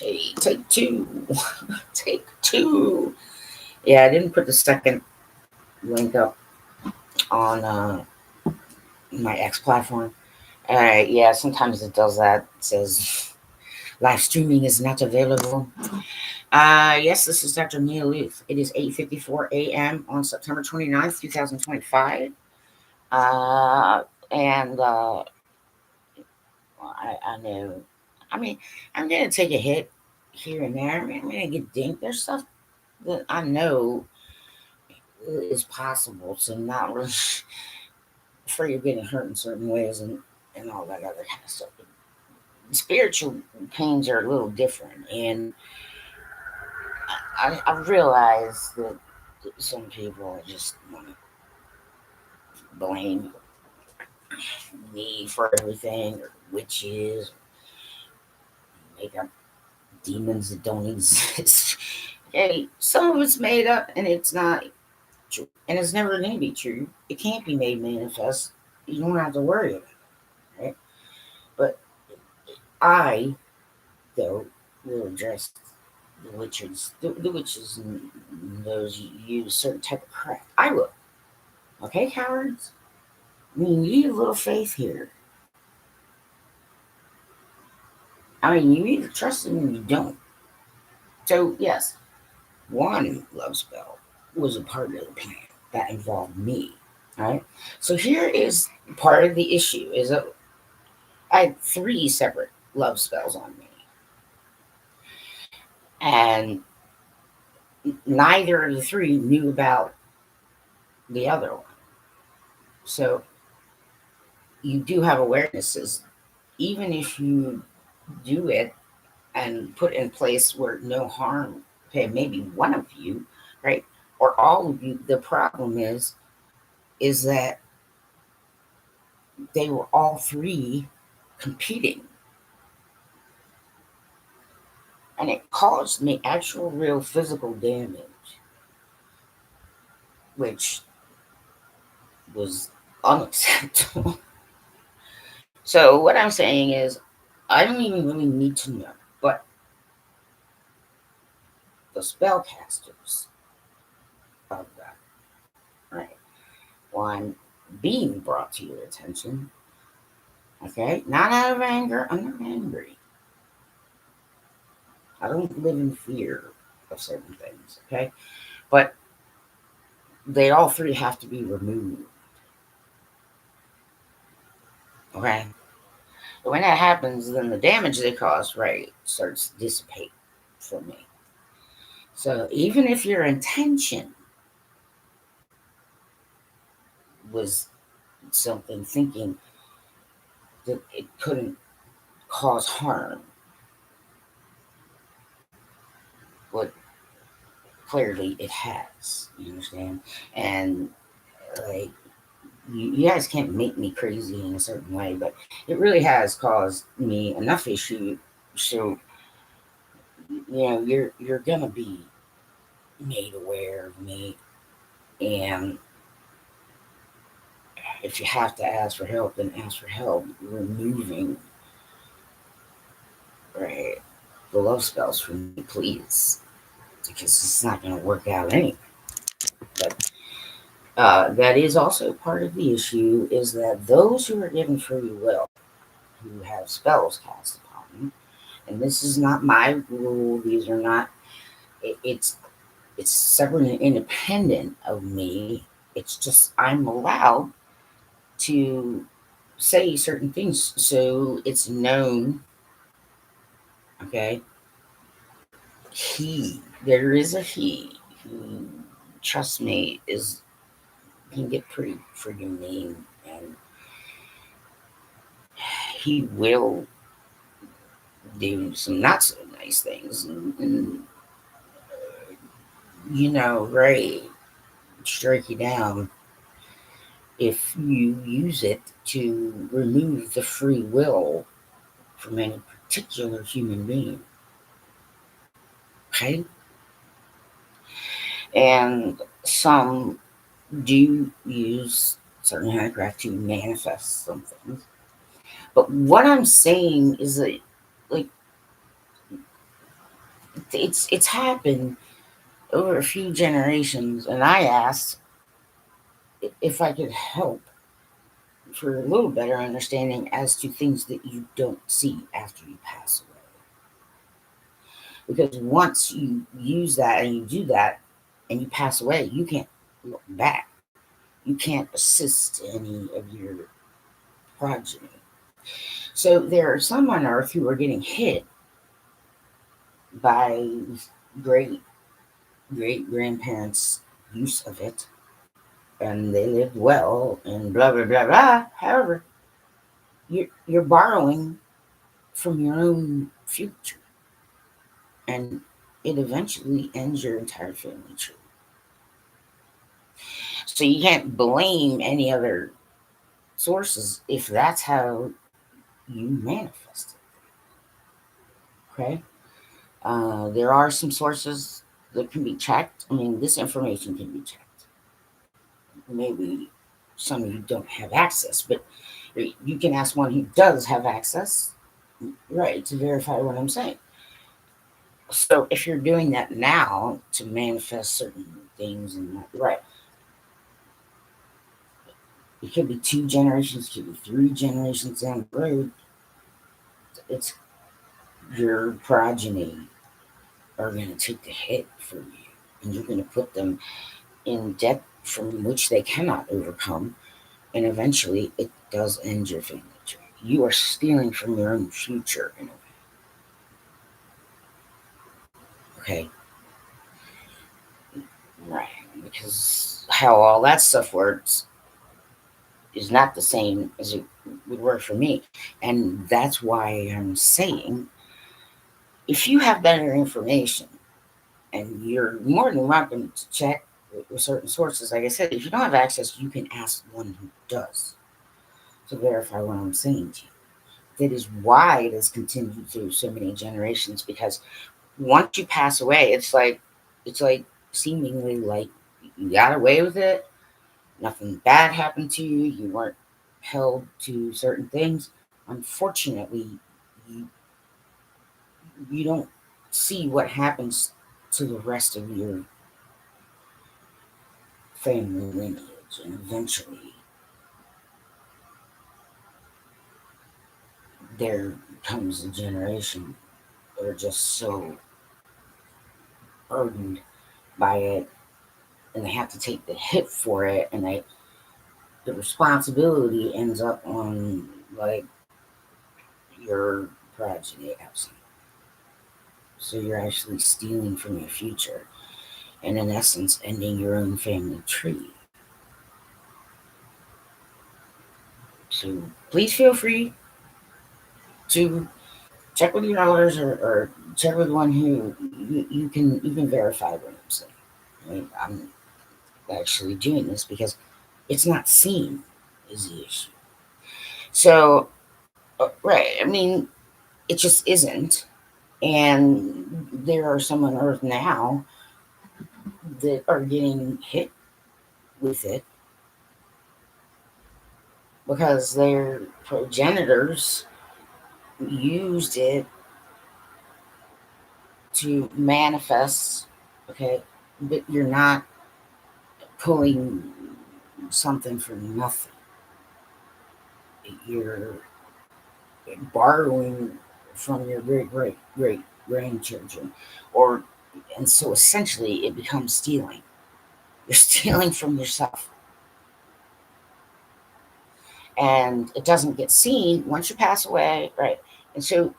Hey, take two. Take two. Yeah, I didn't put the second link up on my X platform. Yeah, sometimes it does that. It says live streaming is not available. Yes, this is Dr. Neil Lueth. It is 8:54 a.m. on September 29th, 2025. And I know, I mean, I'm going to take a hit here and there. I mean, I'm going to get dinked. There's stuff that I know is possible. So not really afraid of getting hurt in certain ways and all that other kind of stuff. But spiritual pains are a little different. And I realize that some people just want to blame me for everything, or witches, make up demons that don't exist. Hey, some of it's made up and it's not true. And it's never going to be true. It can't be made manifest. You don't have to worry about it, right? But I, though, will address the witches, the witches and those who use certain type of craft. I will. Okay, cowards? I mean, you need a little faith here. I mean, you either trust them or you don't. So, yes, one love spell was a part of the plan that involved me. All right. So here is part of the issue: is that I had three separate love spells on me, and neither of the three knew about the other one. So you do have awarenesses, even if you do it and put in place where no harm, okay, maybe one of you, right, or all of you. The problem is that they were all three competing, and it caused me actual real physical damage, which was unacceptable. So what I'm saying is, I don't even really need to know, but the spellcasters of that, right? One being brought to your attention, okay? Not out of anger. I'm not angry. I don't live in fear of certain things, okay? But they all three have to be removed, okay? But when that happens, then the damage they cause, right, starts to dissipate for me. So even if your intention was something thinking that it couldn't cause harm, but clearly it has. You understand? And like you guys can't make me crazy in a certain way, but it really has caused me enough issue. So you're gonna be made aware of me, and if you have to ask for help, then ask for help removing, right, the love spells from me, please, because it's not going to work out anyway. But that is also part of the issue, is that those who are given free will, who have spells cast upon them, and this is not my rule, these are not, it's separate and independent of me. It's just I'm allowed to say certain things so it's known, okay? There is a he who, trust me, is can get pretty friggin' mean, and he will do some not so nice things, and right, strike you down if you use it to remove the free will from any particular human being. Okay? And some do use certain handcraft to manifest some things. But what I'm saying is that, like, It's happened over a few generations, and I asked if I could help for a little better understanding as to things that you don't see after you pass away. Because once you use that and you do that and you pass away, you can't look back. You can't assist any of your progeny. So there are some on earth who are getting hit by great great grandparents' use of it, and they lived well, and blah blah blah blah. However, you're borrowing from your own future, and it eventually ends your entire family tree. So you can't blame any other sources if that's how you manifest it. Okay, there are some sources that can be checked. I mean, this information can be checked. Maybe some of you don't have access, but you can ask one who does have access, right, to verify what I'm saying. So if you're doing that now to manifest certain things, and right, it could be 2 generations, it could be 3 generations down the road. It's your progeny are going to take the hit for you, and you're going to put them in debt from which they cannot overcome, and eventually it does end your family tree. You are stealing from your own future in a way. Okay, right? Because how all that stuff works is not the same as it would work for me, and that's why I'm saying if you have better information, and you're more than welcome to check with certain sources. Like I said, if you don't have access, you can ask one who does to verify what I'm saying to you. That is why it has continued through so many generations. Because once you pass away, it's like seemingly like you got away with it. Nothing bad happened to you. You weren't held to certain things. Unfortunately, you you don't see what happens to the rest of your family lineage, and eventually there comes a generation that are just so burdened by it, and they have to take the hit for it, and the responsibility ends up on like your progeny absent. So you're actually stealing from your future, and in essence ending your own family tree. So please feel free to check with your elders, or check with one who you can verify what I'm saying. Right? I'm actually doing this because it's not seen as the issue. So, right, I mean, it just isn't. And there are some on Earth now that are getting hit with it because their progenitors used it to manifest. Okay, but you're not pulling something from nothing. You're borrowing from your great great great grandchildren, or and so essentially it becomes stealing. You're stealing from yourself, and it doesn't get seen once you pass away, right? And so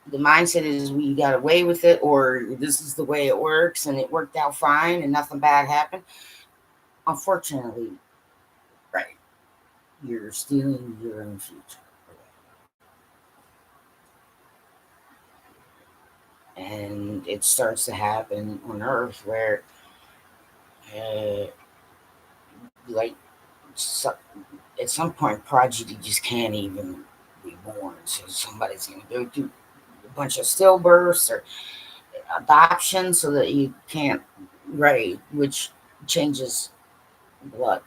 the mindset is we got away with it, or this is the way it works, and it worked out fine, and nothing bad happened. Unfortunately, right, you're stealing your own future. And it starts to happen on Earth where, uh, like, so, at some point, prodigy just can't even be born. So somebody's going to go through a bunch of stillbirths or adoption so that you can't, right, which changes blood,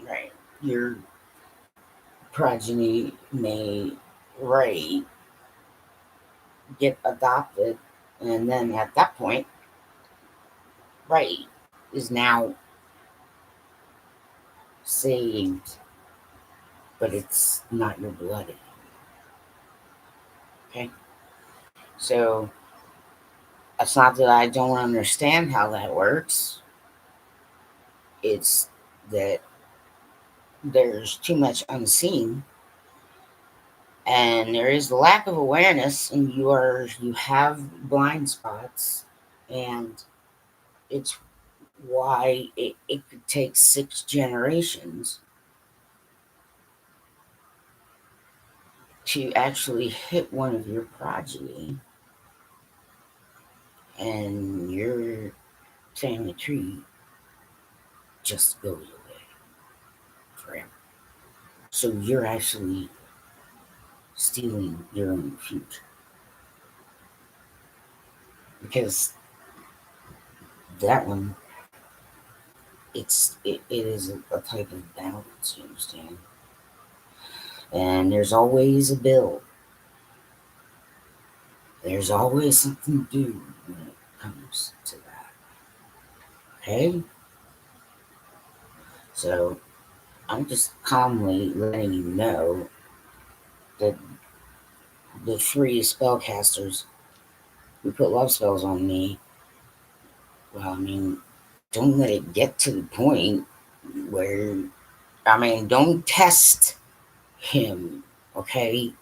right? Your progeny may, right, get adopted, and then at that point, right, is now saved, but it's not your blood anymore. Okay? So it's not that I don't understand how that works. It's that there's too much unseen, and there is a lack of awareness, and you have blind spots, and it's why it could take 6 generations to actually hit one of your progeny, and your family tree just goes away forever. So you're actually stealing your own future, because that one, it is a type of balance, you understand? And there's always a bill. There's always something to do when it comes to that. Okay? So I'm just calmly letting you know that the 3 spellcasters who put love spells on me, well, I mean, don't let it get to the point where, I mean, don't test him, okay?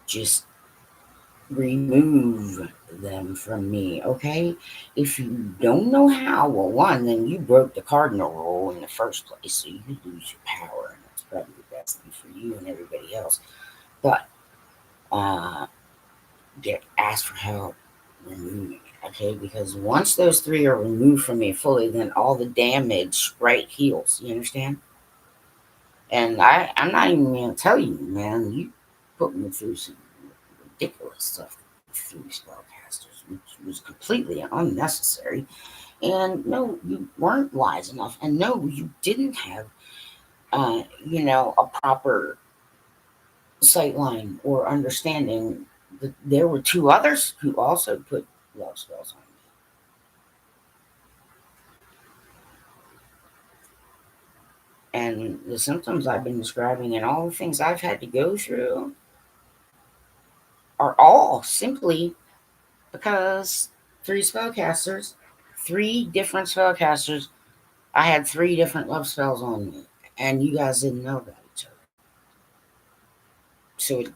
Just remove them from me, okay? If you don't know how, well, one, then you broke the cardinal rule in the first place, so you lose your power, and that's probably the best thing for you and everybody else. But uh, ask for help removing it, okay? Because once those 3 are removed from me fully, then all the damage heals. You understand? And I'm not even gonna tell you, man. You put me through some ridiculous stuff through spellcasters, which was completely unnecessary. And no, you weren't wise enough, and no, you didn't have, a proper sightline or understanding that there were 2 others who also put love spells on me. And the symptoms I've been describing and all the things I've had to go through are all simply because 3 spellcasters, 3 different spellcasters, I had 3 different love spells on me, and you guys didn't know about each other. So it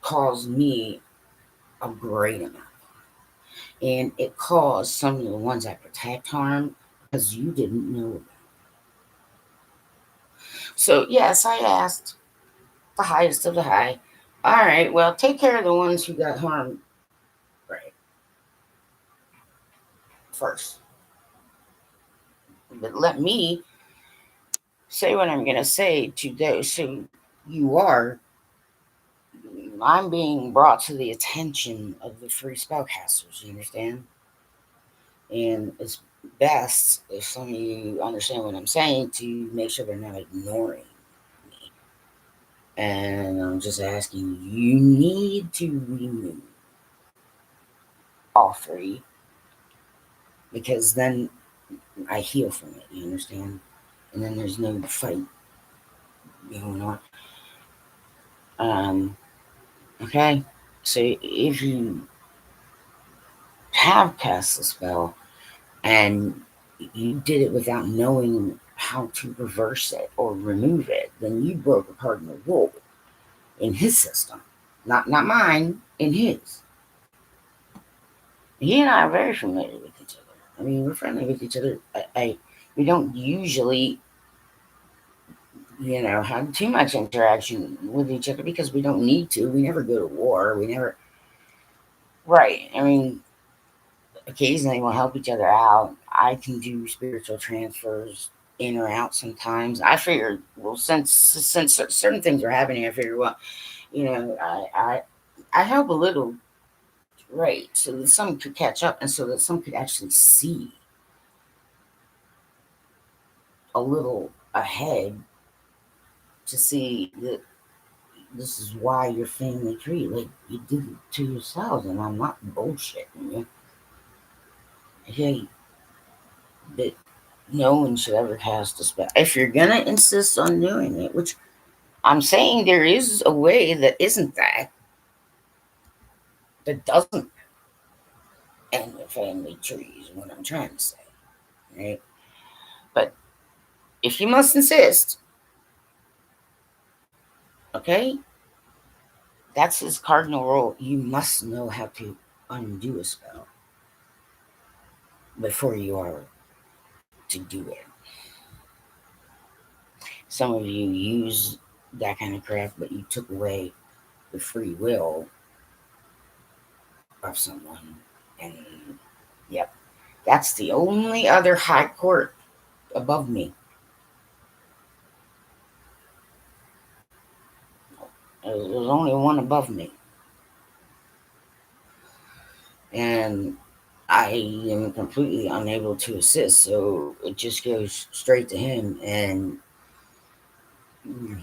caused me a great amount. And it caused some of the ones I protect harm because you didn't know about it. So, yes, I asked the highest of the high. All right, well, take care of the ones who got harmed right first. But let me say what I'm going to say to those who you are. I'm being brought to the attention of the 3 spellcasters, you understand? And it's best if some of you understand what I'm saying to make sure they're not ignoring me. And I'm just asking, you need to remove all 3, because then I heal from it, you understand? And then there's no fight going on. Okay? So if you have cast the spell and you did it without knowing how to reverse it or remove it, then you broke a cardinal rule in his system. Not mine, in his. He and I are very familiar with each other. I mean, we're friendly with each other. We don't usually, have too much interaction with each other because we don't need to. We never go to war. We never. Right. I mean, occasionally we'll help each other out. I can do spiritual transfers in or out sometimes. I figured, well, since certain things are happening, I figured, well, I help a little, right, so that some could catch up, and so that some could actually see a little ahead to see that This is why your family tree, like, you did it to yourselves, and I'm not bullshitting you. Okay, but no one should ever cast a spell. If you're gonna insist on doing it, which I'm saying there is a way that isn't that doesn't end the family tree, is what I'm trying to say, right? But if you must insist, okay, that's his cardinal rule. You must know how to undo a spell before you are to do it. Some of you use that kind of craft, but you took away the free will of someone. And yep, that's the only other high court above me. There's only one above me. And I am completely unable to assist, so it just goes straight to him. And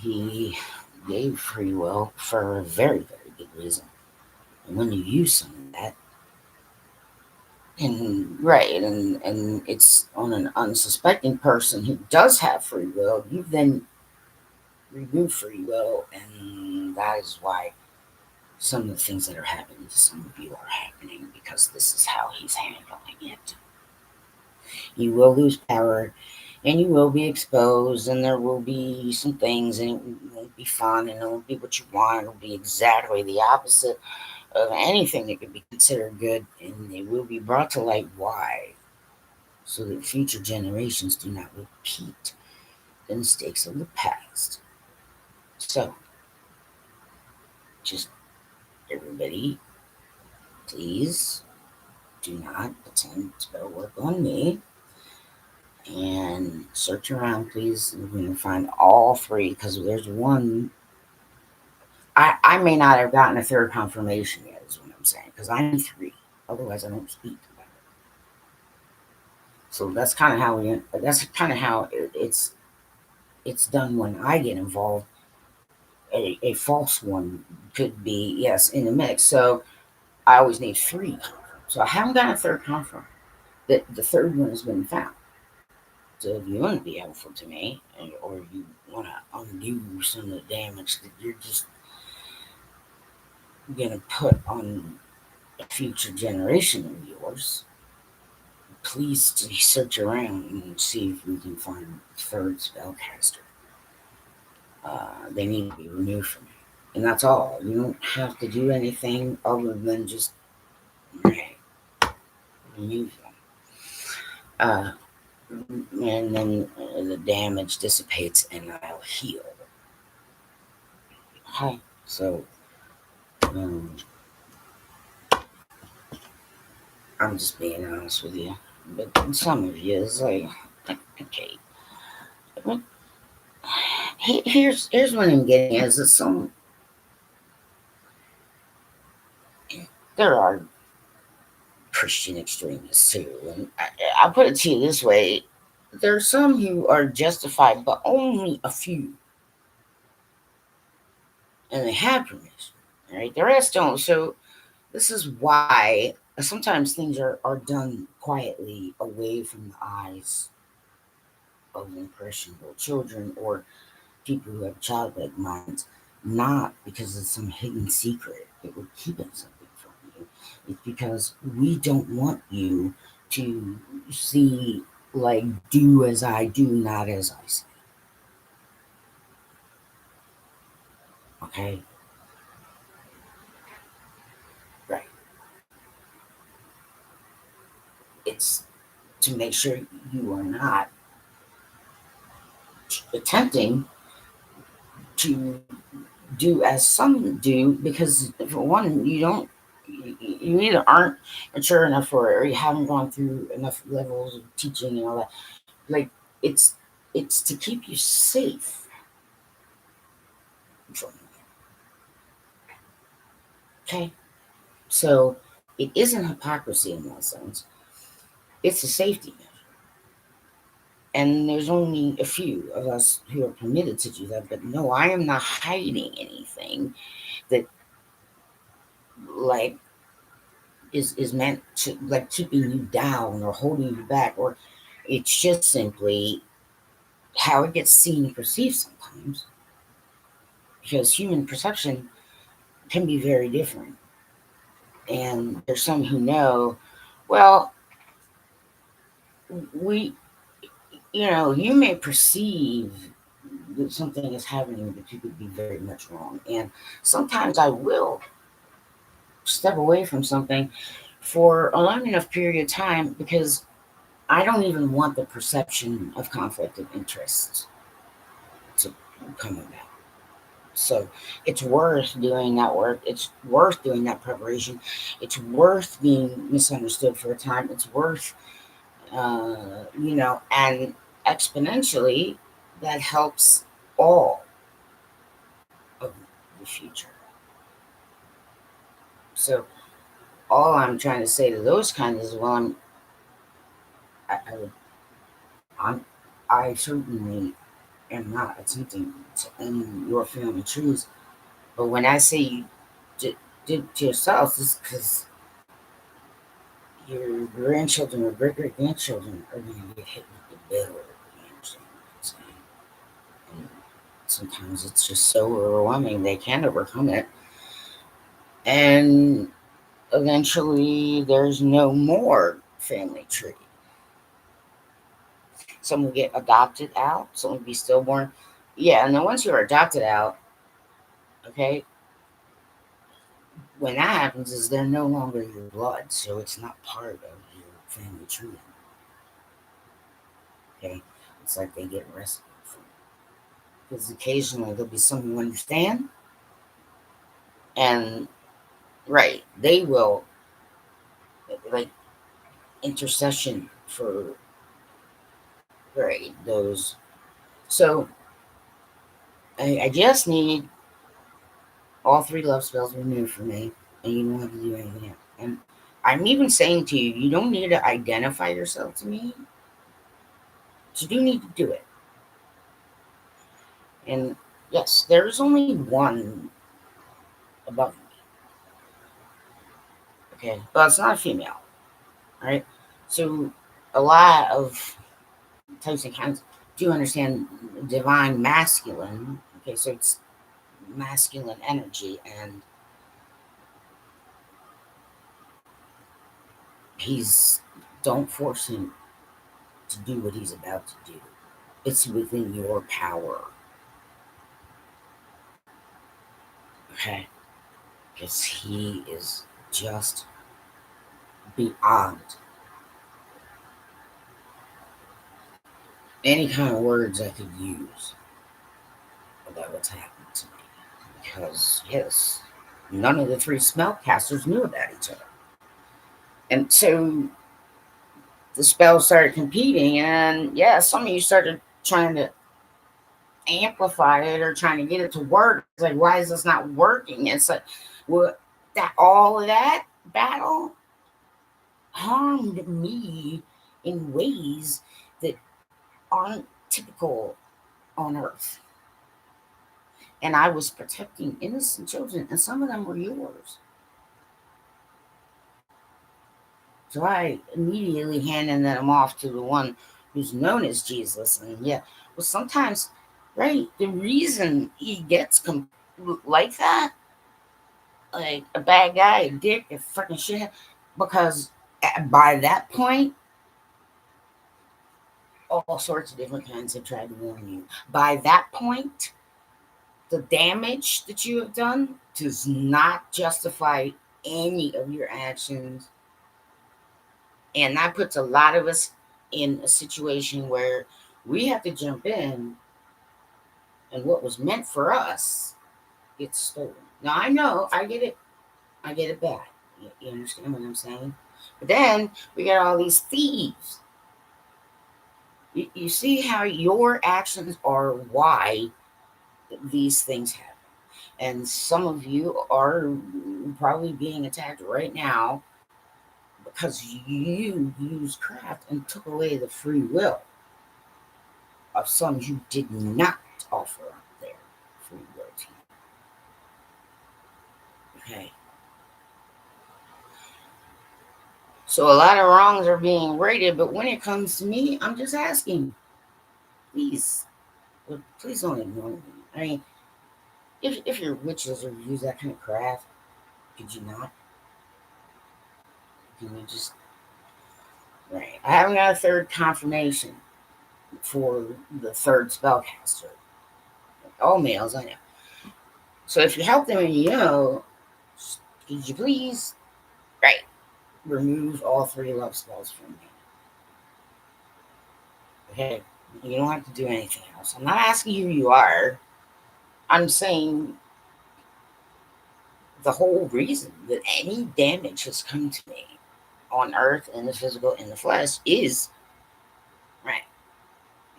he gave free will for a very, very good reason. And when you use some of that, and right, and it's on an unsuspecting person who does have free will, you then remove free will, and that is why some of the things that are happening to some of you are happening, because this is how he's handling it. You will lose power, and you will be exposed, and there will be some things, and it won't be fun, and it won't be what you want. It'll be exactly the opposite of anything that could be considered good, and it will be brought to light why, so that future generations do not repeat the mistakes of the past. So, just everybody, please do not attempt spell work on me. And search around, please. We're going to find all three, because there's one. I may not have gotten a third confirmation yet, is what I'm saying, because I need three. Otherwise, I don't speak about it. So that's kind of how it's done when I get involved. A false one could be, yes, in the mix. So I always need three. So I haven't gotten a third confirm. The third one has been found. So if you want to be helpful to me, or you want to undo some of the damage that you're just going to put on a future generation of yours, please search around and see if we can find a third spellcaster. They need to be removed from you. And that's all. You don't have to do anything other than just remove them. And then the damage dissipates, and I'll heal. Hi. So, um, I'm just being honest with you. But some of you is like, okay. Here's what I'm getting is that there are Christian extremists too, and I'll put it to you this way: there are some who are justified, but only a few, and they have permission. Right, the rest don't. So this is why sometimes things are done quietly, away from the eyes of impressionable children or people who have childlike minds, not because it's some hidden secret that we're keeping something from you. It's because we don't want you to see, like, do as I do, not as I say. Okay? Right. It's to make sure you are not attempting to do as some do, because for one, you either aren't mature enough for it, or you haven't gone through enough levels of teaching and all that. Like, it's it's to keep you safe from it. Okay, so it isn't hypocrisy in that sense. It's a safety measure. And there's only a few of us who are permitted to do that. But no, I am not hiding anything that like is meant to like keeping you down or holding you back, or it's just simply how it gets seen and perceived sometimes, because human perception can be very different. And there's some who know, well, we, you may perceive that something is happening, but you could be very much wrong. And sometimes I will step away from something for a long enough period of time because I don't even want the perception of conflict of interest to come about. So it's worth doing that work. It's worth doing that preparation. It's worth being misunderstood for a time. It's worth, and exponentially, that helps all of the future. So all I'm trying to say to those kinds is, well, I, I would, I'm, I certainly am not attempting to end your family trees. But when I say you did to yourselves, it's because your grandchildren or great great grandchildren are going to get hit with the bill. You understand what I'm saying? And sometimes it's just so overwhelming they can't overcome it, and eventually there's no more family tree. Some will get adopted out, some will be stillborn. Yeah, and then once you're adopted out, okay, when that happens is they're no longer your blood, so it's not part of your family tree. Okay, it's like they get rescued from, because occasionally there'll be someone you understand, and right, they will like intercession for right those. So I just need all three love spells removed for me, and you don't have to do anything else. And I'm even saying to you, you don't need to identify yourself to me. You do need to do it. And yes, there is only one above me. Okay, but it's not a female. All right. So a lot of types and kinds do understand divine masculine. Okay, so it's masculine energy, and he's don't force him to do what he's about to do. It's within your power. Okay, because he is just beyond any kind of words I could use about what's happened to me. Because yes, none of the three spellcasters knew about each other. And so the spells started competing, and yeah, some of you started trying to amplify it or trying to get it to work. It's like, why is this not working? It's like, well, that all of that battle harmed me in ways that aren't typical on Earth. And I was protecting innocent children, and some of them were yours. So I immediately handed them off to the one who's known as Jesus. And yeah, well, sometimes, right, the reason he gets like that, like a bad guy, a dick, a fucking shit, because by that point, all sorts of different kinds have tried to warn you. By that point, the damage that you have done does not justify any of your actions. And that puts a lot of us in a situation where we have to jump in, and what was meant for us gets stolen. Now, I know, I get it. I get it back. You understand what I'm saying? But then we got all these thieves. You see how your actions are why these things happen. And some of you are probably being attacked right now because you used craft and took away the free will. of some you did not offer their free will to you. Okay. So a lot of wrongs are being rated, but when it comes to me, I'm just asking, please, please don't ignore me. I mean, if you're witches or use that kind of craft, could you not? Can you just right? I haven't got a third confirmation for the third spellcaster. All males, I know. So if you help them and you know, could you please, right, remove all 3 love spells from me? Okay, you don't have to do anything else. I'm not asking who you are. I'm saying the whole reason that any damage has come to me on earth, in the physical, in the flesh, is right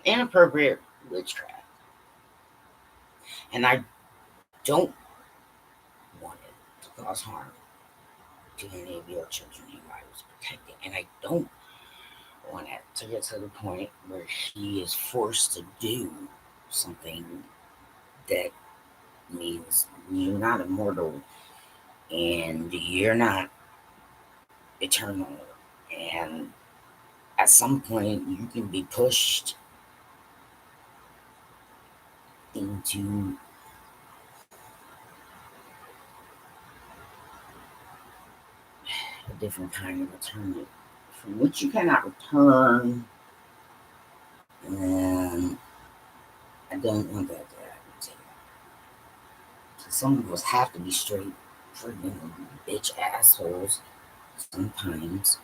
inappropriate witchcraft, and I don't want it to cause harm to any of your children who I was protecting, and I don't want it to get to the point where he is forced to do something that means you're not immortal and you're not eternal, and at some point you can be pushed into a different kind of eternity from which you cannot return, and I don't want that to happen to you. So some of us have to be straight friggin' bitch assholes sometimes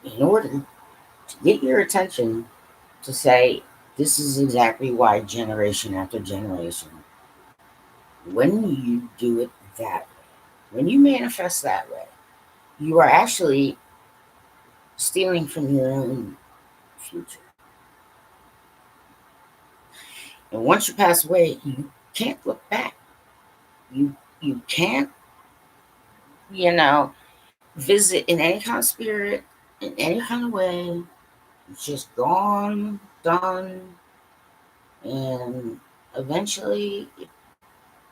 in order to get your attention to say, this is exactly why generation after generation, when you do it that way, when you manifest that way, you are actually stealing from your own future. And once you pass away, you can't look back. You can't, you know, visit in any kind of spirit, in any kind of way. It's just gone, done, and eventually,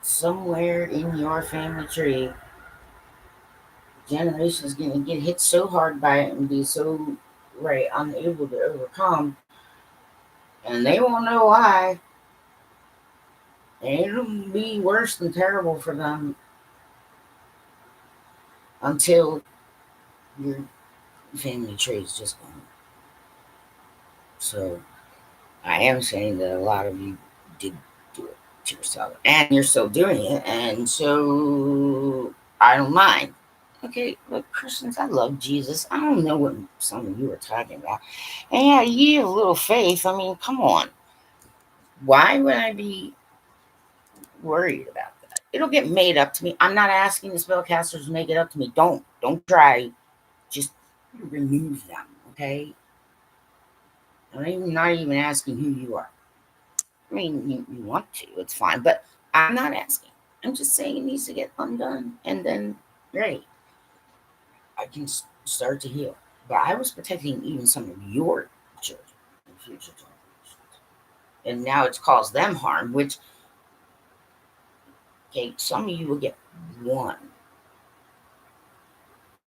somewhere in your family tree, generation is going to get hit so hard by it and be so right unable to overcome, and they won't know why. And it'll be worse than terrible for them until your family tree is just gone. So I am saying that a lot of you did do it to yourself, and you're still doing it, and so I don't mind. Okay, look, Christians, I love Jesus. I don't know what some of you are talking about. And yeah, you have a little faith. I mean, come on. Why would I be worried about that? It'll get made up to me. I'm not asking the spellcasters to make it up to me. Don't try. Just remove them, okay? I'm not even asking who you are. I mean, you want to, it's fine, but I'm not asking. I'm just saying it needs to get undone, and then, great, I can start to heal. But I was protecting even some of your children and future generations. And now it's caused them harm, which, okay, some of you will get one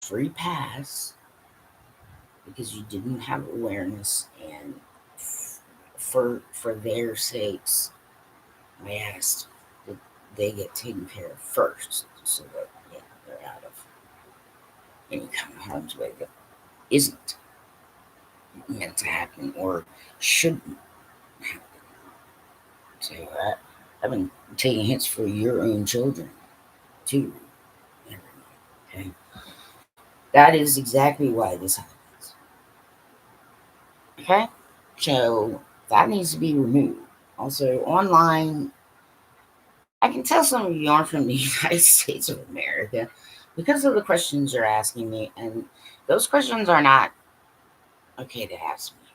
free pass because you didn't have awareness, and for their sakes, I asked that they get taken care of first so that they're out of any kind of harm's way that isn't meant to happen or shouldn't happen. So I've been taking hits for your own children too. Okay, that is exactly why this happens. Okay, so that needs to be removed. Also, online, I can tell some of you aren't from the United States of America because of the questions you're asking me, and those questions are not okay to ask me,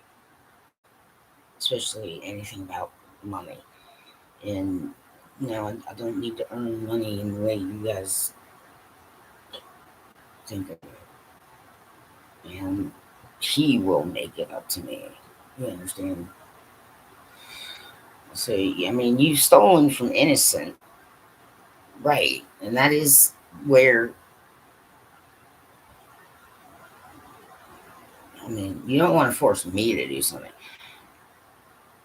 especially anything about money. And I don't need to earn money in the way you guys think of it. And he will make it up to me. You understand? So, I mean, you've stolen from innocent, right? And that is where, I mean, you don't want to force me to do something,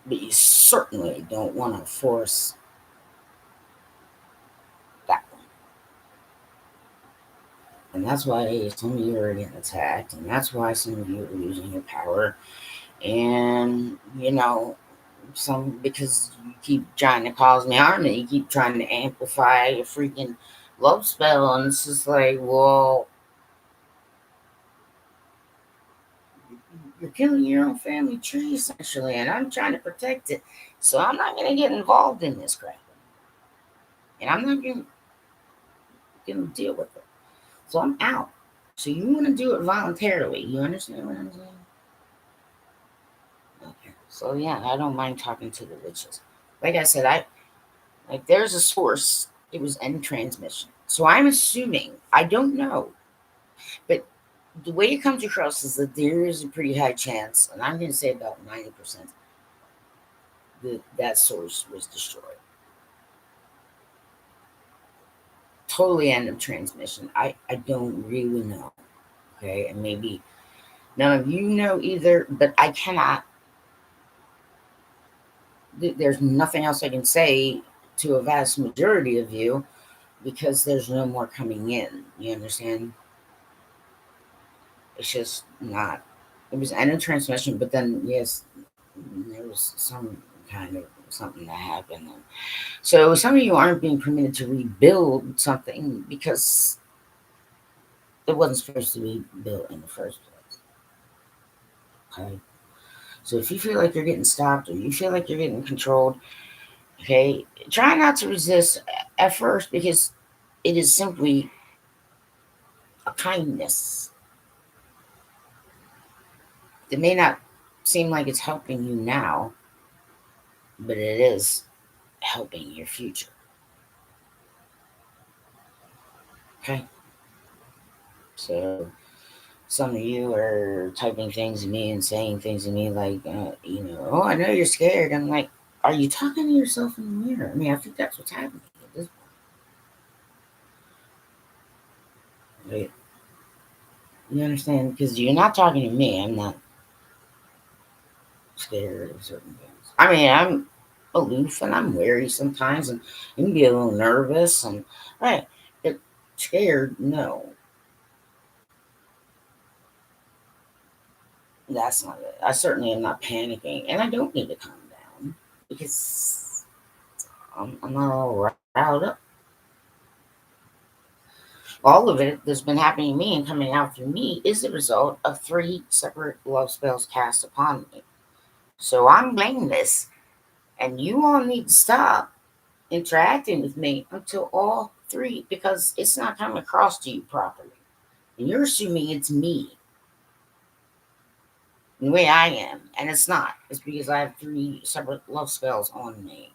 but you certainly don't want to force that one. And that's why some of you are getting attacked, and that's why some of you are losing your power. And, some because you keep trying to cause me harm and you keep trying to amplify your freaking love spell, and it's just like, well, you're killing your own family tree essentially, and I'm trying to protect it. So I'm not gonna get involved in this crap. And I'm not gonna deal with it. So I'm out. So you wanna do it voluntarily. You understand what I'm saying? Okay. So yeah, I don't mind talking to the witches. Like I said, there's a source. It was end transmission. So I'm assuming, I don't know, but the way it comes across is that there is a pretty high chance, and I'm going to say about 90%, that that source was destroyed. Totally end of transmission. I don't really know. Okay, and maybe none of you know either, but I cannot. There's nothing else I can say to a vast majority of you because there's no more coming in. You understand? It's just not. It was end of transmission, but then yes, there was some kind of something that happened. So some of you aren't being permitted to rebuild something because it wasn't supposed to be built in the first place. Okay. So if you feel like you're getting stopped or you feel like you're getting controlled, okay, try not to resist at first because it is simply a kindness. It may not seem like it's helping you now, but it is helping your future. Okay. So some of you are typing things to me and saying things to me like, oh, I know you're scared. I'm like, are you talking to yourself in the mirror? I mean, I think that's what's happening at this point. Right? You understand? Because you're not talking to me. I'm not scared of certain things. I mean, I'm aloof and I'm wary sometimes, and you can be a little nervous and right, but scared, no, that's not it. I certainly am not panicking, and I don't need to calm down because I'm not all riled up. All of it that's been happening to me and coming out through me is the result of three separate love spells cast upon me. So I'm blameless, and you all need to stop interacting with me until all three, because it's not coming across to you properly. And you're assuming it's me, the way I am, and it's not. It's because I have three separate love spells on me.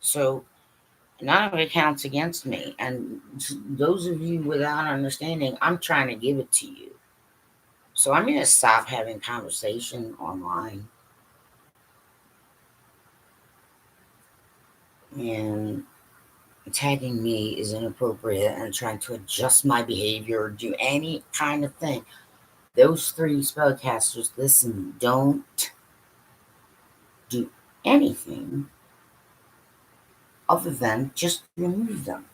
So none of it counts against me. And those of you without understanding, I'm trying to give it to you. So I'm going to stop having conversation online and attacking me is inappropriate and trying to adjust my behavior or do any kind of thing. Those three spellcasters, listen, don't do anything other than just remove them.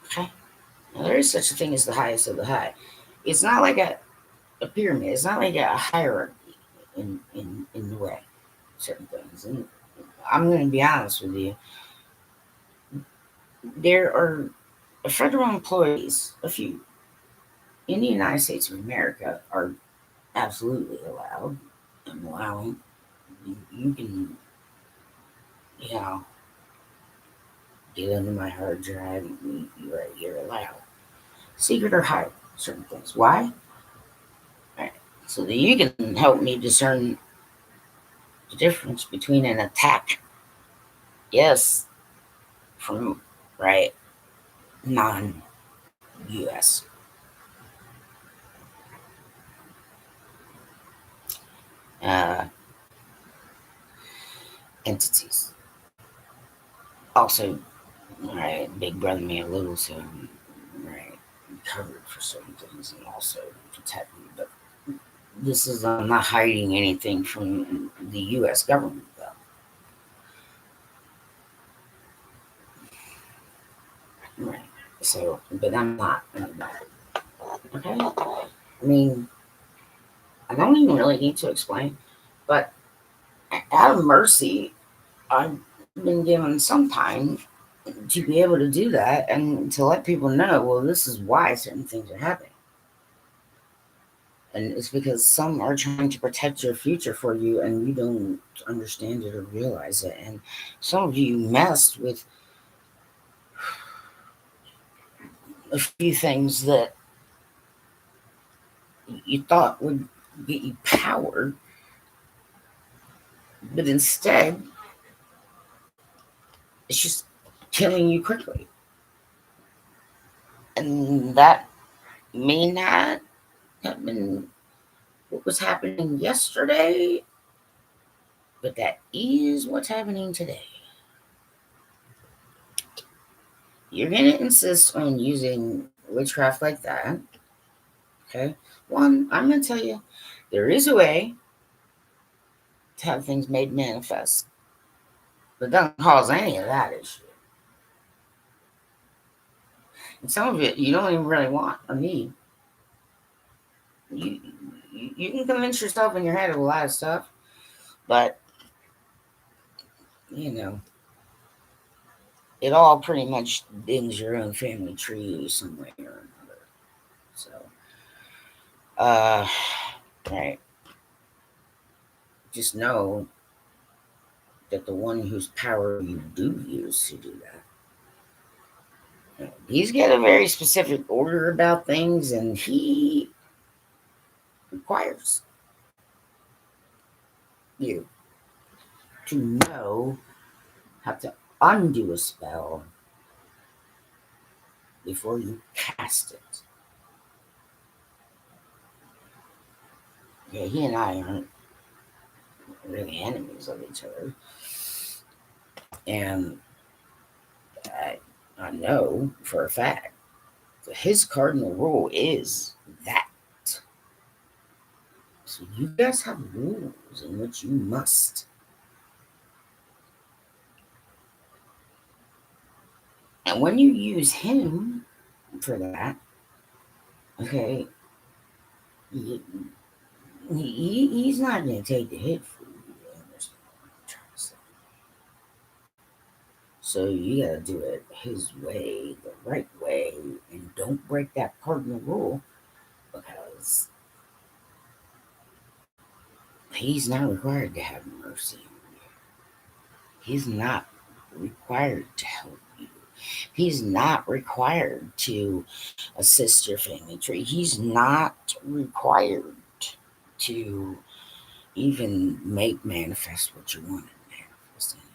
Okay? Now, there is such a thing as the highest of the high. It's not like a pyramid, it's not like a hierarchy in the way, certain things. And I'm going to be honest with you. There are federal employees, a few, in the United States of America are absolutely allowed and allowing. You can, you know, get into my hard drive. You're allowed. Secret or hide certain things. Why? Right. So that you can help me discern the difference between an attack, yes, from right non-U.S. Uh, entities. Also, right, big brother me a little, so right, covered for certain things and also protect me. But this is, I'm not hiding anything from the U.S. government, though. Right. So, but I'm not anybody. Okay. I mean, I don't even really need to explain, but out of mercy, I've been given some time to be able to do that and to let people know, well, this is why certain things are happening. And it's because some are trying to protect your future for you and you don't understand it or realize it. And some of you messed with a few things that you thought would get you power, but instead, it's just killing you quickly. And that may not have been what was happening yesterday, but that is what's happening today. You're going to insist on using witchcraft like that. Okay. One, I'm going to tell you, there is a way to have things made manifest, but doesn't cause any of that issue. And some of it you don't even really want or need. You, you can convince yourself in your head of a lot of stuff, but you know, it all pretty much dings your own family tree some way or another. So, uh, right. Just know that the one whose power you do use to do that, he's got a very specific order about things, and he requires you to know how to undo a spell before you cast it. Yeah, he and I aren't really enemies of each other, and I, I know for a fact that his cardinal rule is that. So you guys have rules in which you must. And when you use him for that, okay, he, he's not going to take the hit for you. You understand what I'm trying to say? So you got to do it his way, the right way, and don't break that cardinal rule because he's not required to have mercy on you. He's not required to help you. He's not required to assist your family tree. He's not required to even make manifest what you want to manifest anyway.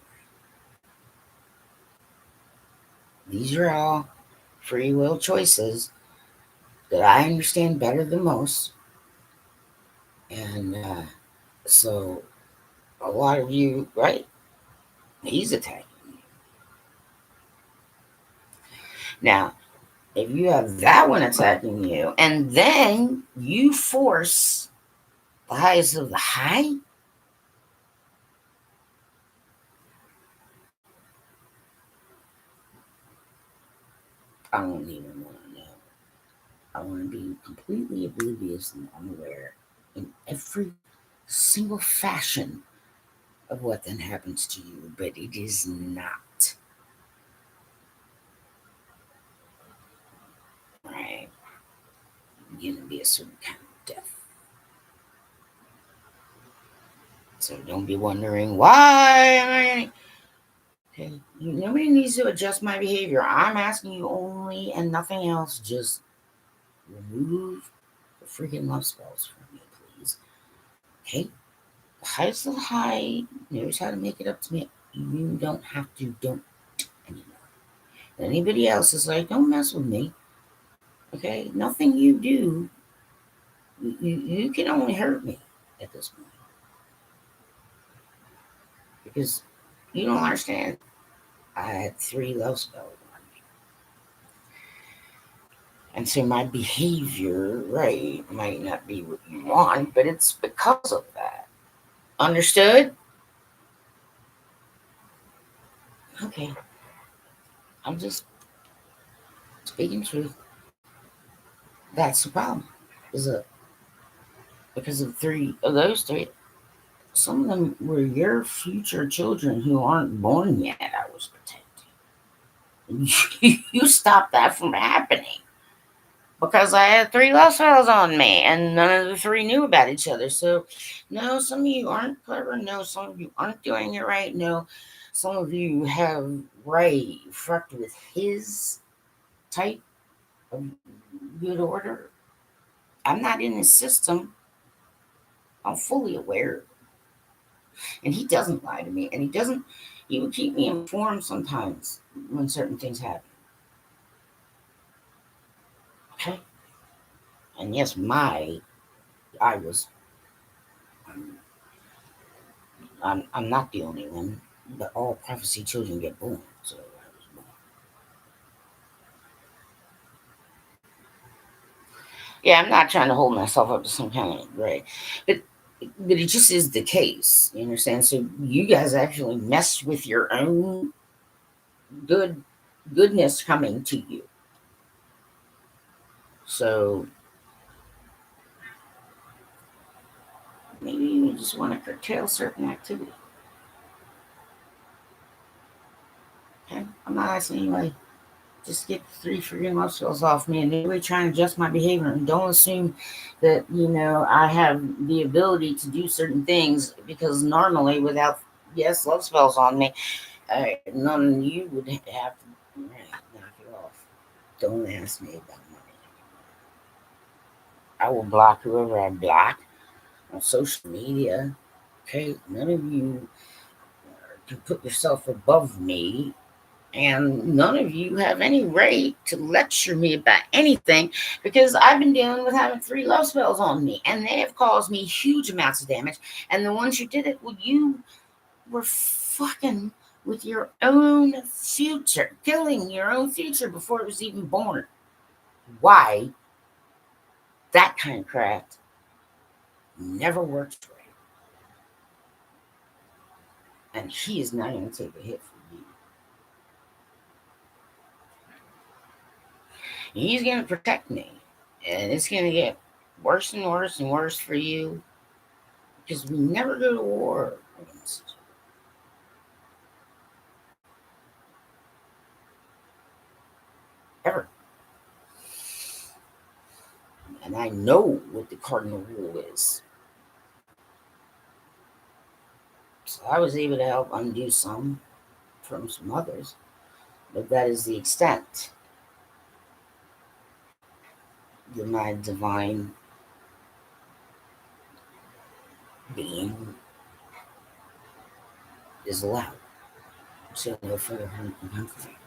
These are all free will choices that I understand better than most. And so a lot of you, right? He's attacking you. Now, if you have that one attacking you, and then you force the highest of the high, I don't even want to know. I want to be completely oblivious and unaware in every single fashion of what then happens to you, but it is not right. Going to be a certain kind of death. So don't be wondering why am I getting. Okay, nobody needs to adjust my behavior. I'm asking you only and nothing else. Just remove the freaking love spells from me, please. Okay, the highest of the high knows how to make it up to me. You don't have to. Don't anymore. Anybody else is like, don't mess with me. Okay, nothing you do. You can only hurt me at this point because You don't understand. I had 3 love spells on me. And so my behavior, right, might not be what you want, but it's because of that. Understood? Okay. I'm just speaking truth. That's the problem. Is it because of 3 of those 3? Some of them were your future children who aren't born yet. I was protecting. You stopped that from happening because I had 3 love spells on me, and none of the 3 knew about each other. So, no, some of you aren't clever. No, some of you aren't doing it right. No, some of you have Ray fucked with his type of good order. I'm not in his system. I'm fully aware. And he doesn't lie to me. And he would keep me informed sometimes when certain things happen. Okay? And yes, I was, um, I'm not the only one, but all prophecy children get born. So I was born. Yeah, I'm not trying to hold myself up to some kind of right. But it just is the case. You understand? So you guys actually mess with your own good goodness coming to you. So maybe you just want to curtail certain activity. Okay? I'm not asking anybody. Just get the 3 freaking love spells off me and really try and adjust my behavior. And don't assume that, I have the ability to do certain things because normally without, yes, love spells on me, none of you would have to knock it off. Don't ask me about money. I will block whoever I block on social media. Okay, none of you can put yourself above me, and none of you have any right to lecture me about anything because I've been dealing with having 3 love spells on me, and they have caused me huge amounts of damage. And the ones you did it, well, you were fucking with your own future, killing your own future before it was even born. Why? That kind of crap never works right. And he is not going to take a hit for you. He's going to protect me. And it's going to get worse and worse and worse for you because we never go to war against each other. Ever. And I know what the cardinal rule is. So I was able to help undo some from some others, but that is the extent that my divine being is allowed. So no further harm can come from me.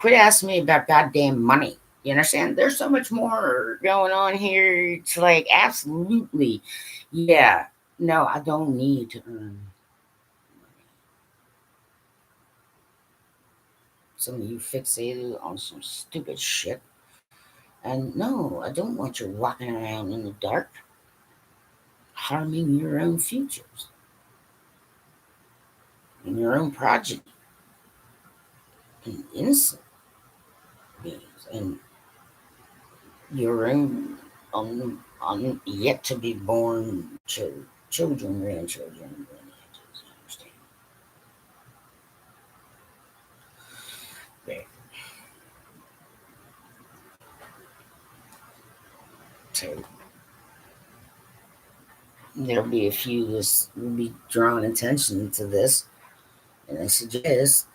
Quit asking me about goddamn money. You understand? There's so much more going on here. It's like, absolutely. Yeah. No, I don't need to earn money. Some of you fixated on some stupid shit. And no, I don't want you walking around in the dark, harming your own futures and your own progeny and innocent beings and your own yet to be born children, grandchildren, lineages. You understand? Okay. So there'll be a few that will be drawing attention to this, and I suggest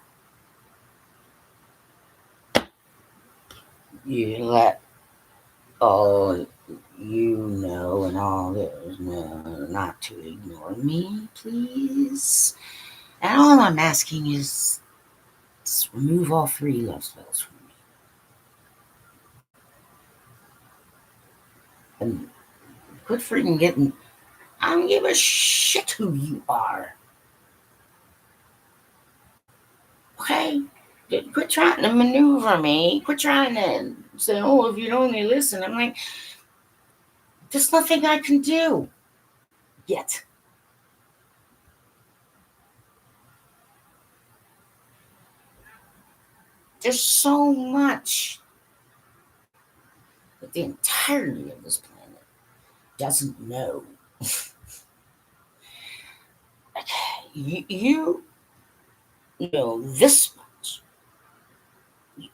you let all you know and all those know not to ignore me, please. And all I'm asking is remove all 3 love spells from me. And quit freaking getting. I don't give a shit who you are. Okay? Quit trying to maneuver me. Quit trying to say, oh, if you'd only listen. I'm like, there's nothing I can do yet. There's so much that the entirety of this planet doesn't know. You know this much.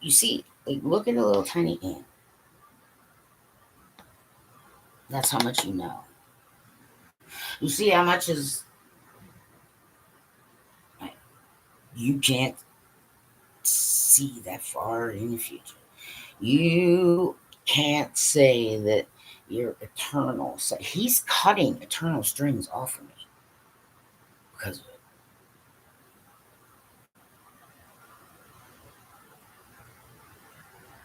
You see, like, look at a little tiny ant. That's how much you know. You see how much is, like, you can't see that far in the future. You can't say that you're eternal. So he's cutting eternal strings off of me because of it.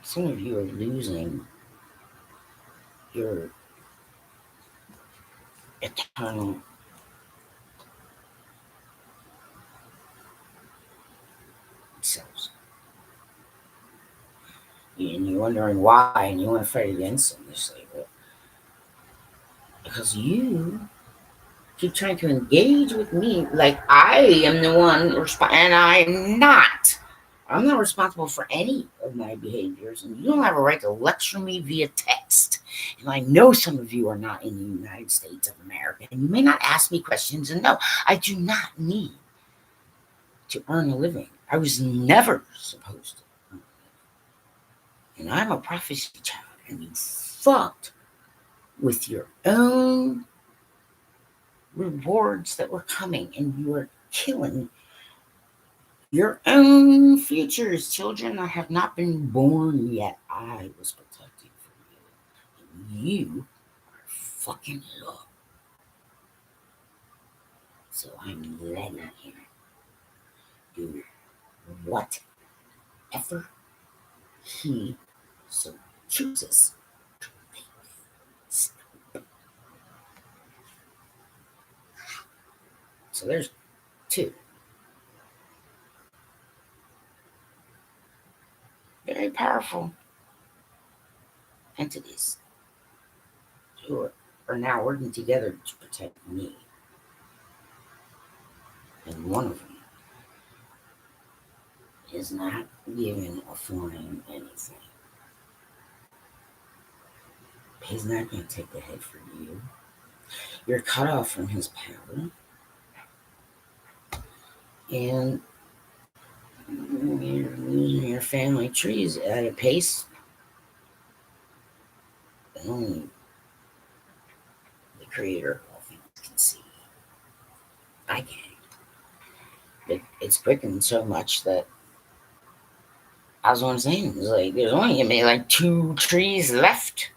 Some of you are losing your eternal selves. And you're wondering why, and you want to fight against them. You say, well, because you keep trying to engage with me like I am the one, and I'm not. I'm not responsible for any of my behaviors, and you don't have a right to lecture me via text. And I know some of you are not in the United States of America, and you may not ask me questions, and no, I do not need to earn a living. I was never supposed to earn a living. And I'm a prophecy child, and you fucked with your own rewards that were coming, and you are killing your own futures. Children that have not been born yet, I was protecting from you. And you are fucking it up. So I'm letting him do whatever he so chooses. So there's two very powerful entities who are now working together to protect me. And one of them is not giving a flying anything. He's not going to take the hit for you. You're cut off from his power. And you're losing your family trees at a pace that only the creator of all things can see. I can't. It's quickened so much that I was only saying, it's like there's only gonna be like 2 trees left.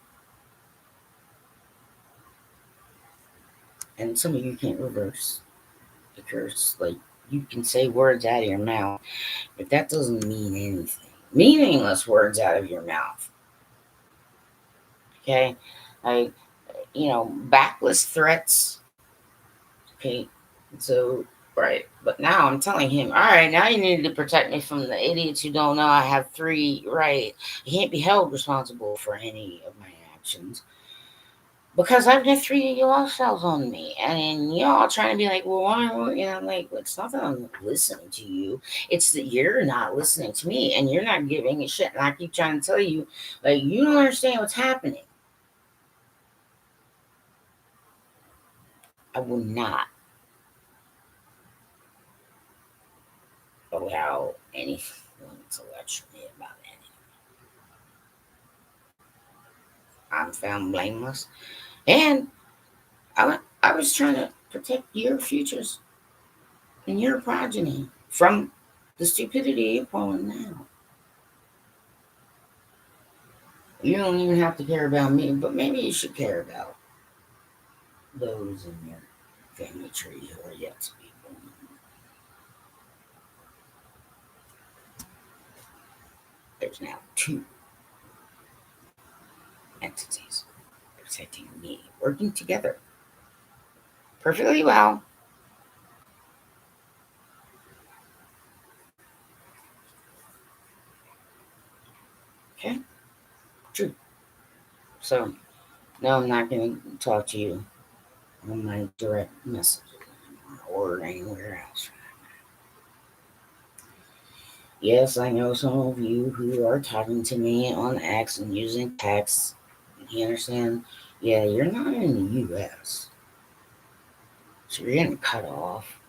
And some of you can't reverse the curse. Like, you can say words out of your mouth, but that doesn't mean anything. Meaningless words out of your mouth. Okay? Like, backless threats. Okay? So, right. But now I'm telling him, all right, now you need to protect me from the idiots who don't know I have 3 right. You can't be held responsible for any of my actions. Because I've got 3 of your cells on me. And y'all trying to be like, well, why? I'm like, it's not that I'm listening to you. It's that you're not listening to me. And you're not giving a shit. And I keep trying to tell you, like, you don't understand what's happening. I will not allow anyone to lecture me about anything. I'm found blameless. And I was trying to protect your futures and your progeny from the stupidity you're pulling now. You don't even have to care about me, but maybe you should care about those in your family tree who are yet to be born. There's now 2 entities protecting me, working together perfectly well. Okay? True. So, no, I'm not going to talk to you on my direct messages or anywhere else. Yes, I know some of you who are talking to me on X and using text. You understand? Yeah, you're not in the US. So you're getting cut off.